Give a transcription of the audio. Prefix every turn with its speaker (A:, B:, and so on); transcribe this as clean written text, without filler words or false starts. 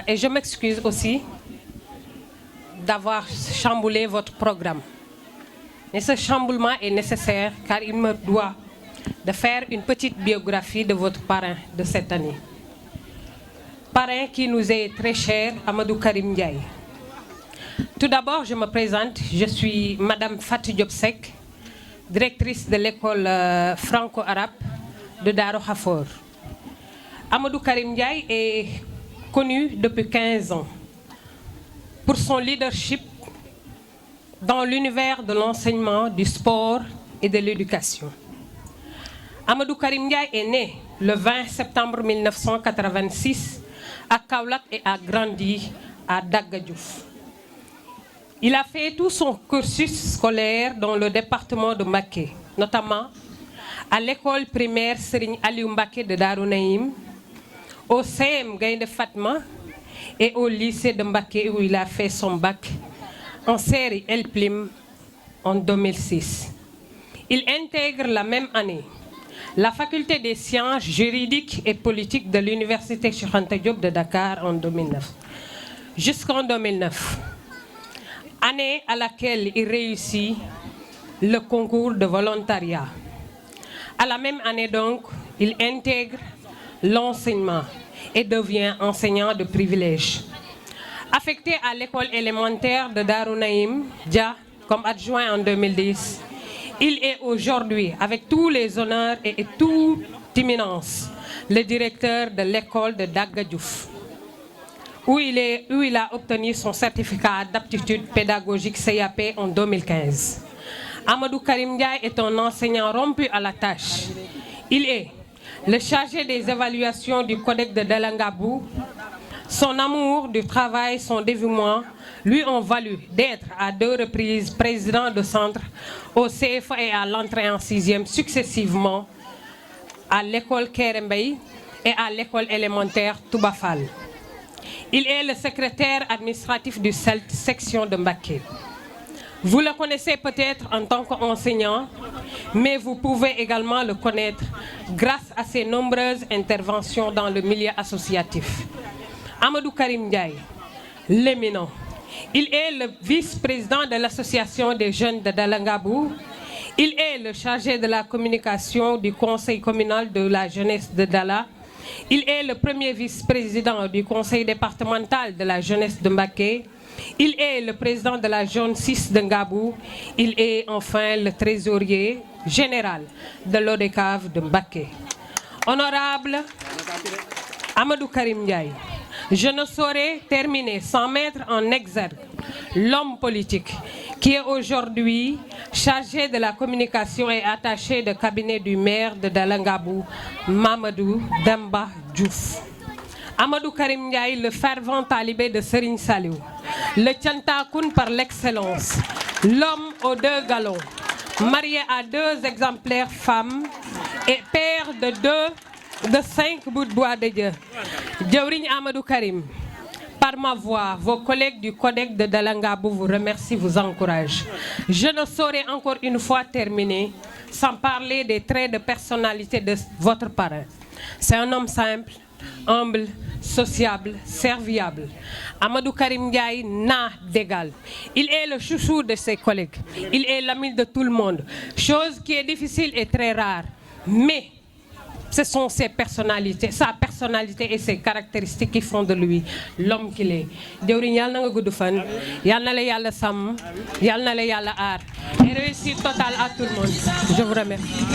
A: Et je m'excuse aussi d'avoir chamboulé votre programme. Mais ce chamboulement est nécessaire car il me doit de faire une petite biographie de votre parrain de cette année. Parrain qui nous est très cher, Amadou Karim Ndiaye. Tout d'abord, je me présente, je suis Madame Fatou Diop Seck, directrice de l'école franco-arabe de Daro Khafor. Amadou Karim Ndiaye est connu depuis 15 ans pour son leadership dans l'univers de l'enseignement, du sport et de l'éducation. Amadou Karim Ndiaye est né le 20 septembre 1986 à Kaolack et a grandi à Daga Diouf. Il a fait tout son cursus scolaire dans le département de Mbacké, notamment à l'école primaire Serigne Aliou Mbacké de Darou Naïm, au CM Gaïndé Fatma et au lycée de Mbacké où il a fait son bac en série L Plim en 2006. Il intègre la même année la faculté des sciences juridiques et politiques de l'université Cheikh Anta Diop de Dakar en 2009. Jusqu'en 2009, année à laquelle il réussit le concours de volontariat. À la même année donc, il intègre l'enseignement et devient enseignant de privilège. Affecté à l'école élémentaire de Darou Naïm, Dia, comme adjoint en 2010, il est aujourd'hui, avec tous les honneurs et toute imminence, le directeur de l'école de Daga Diouf, où il a obtenu son certificat d'aptitude pédagogique CAP en 2015. Amadou Karim Ndiaye est un enseignant rompu à la tâche. Il est le chargé des évaluations du Codex de Dalangabou. Son amour du travail, son dévouement lui ont valu d'être à 2 reprises président de centre au CFA et à l'entrée en 6e successivement à l'école Kerembey et à l'école élémentaire Toubafal. Il est le secrétaire administratif du CELT section de Mbacké. Vous le connaissez peut-être en tant qu'enseignant, mais vous pouvez également le connaître grâce à ses nombreuses interventions dans le milieu associatif. Amadou Karim Ndiaye, l'éminent. Il est le vice-président de l'association des jeunes de Dalangabou. Il est le chargé de la communication du conseil communal de la jeunesse de Dala. Il est le premier vice-président du conseil départemental de la jeunesse de Mbacké. Il est le président de la zone 6 de Ngabou. Il est enfin le trésorier général de l'ODCAV de Mbacké. Honorable Amadou Karim Ndiaye, je ne saurais terminer sans mettre en exergue l'homme politique qui est aujourd'hui chargé de la communication et attaché de cabinet du maire de Dalangabou, Mamadou Demba Diouf. Amadou Karim Ndiaye, le fervent talibé de Serigne Saliou, le Tchantakoun par l'excellence, l'homme aux 2 galons, marié à 2 exemplaires femmes et père de 5 bouts de bois de Dieu. Djawrigne Amadou Karim, par ma voix, vos collègues du Codex de Dalangabou vous remercient, vous encouragent. Je ne saurais encore une fois terminer sans parler des traits de personnalité de votre parrain. C'est un homme simple, humble, sociable, serviable. Amadou Karim Ndiaye n'a d'égal. Il est le chouchou de ses collègues. Il est l'ami de tout le monde. Chose qui est difficile et très rare. Mais ce sont sa personnalité et ses caractéristiques qui font de lui l'homme qu'il est. Jawriñ yàlla na nga gudd fan, yàlla na la yàlla sàmm, yàlla na la yàlla aar. Et réussite totale à tout le monde. Je vous remercie.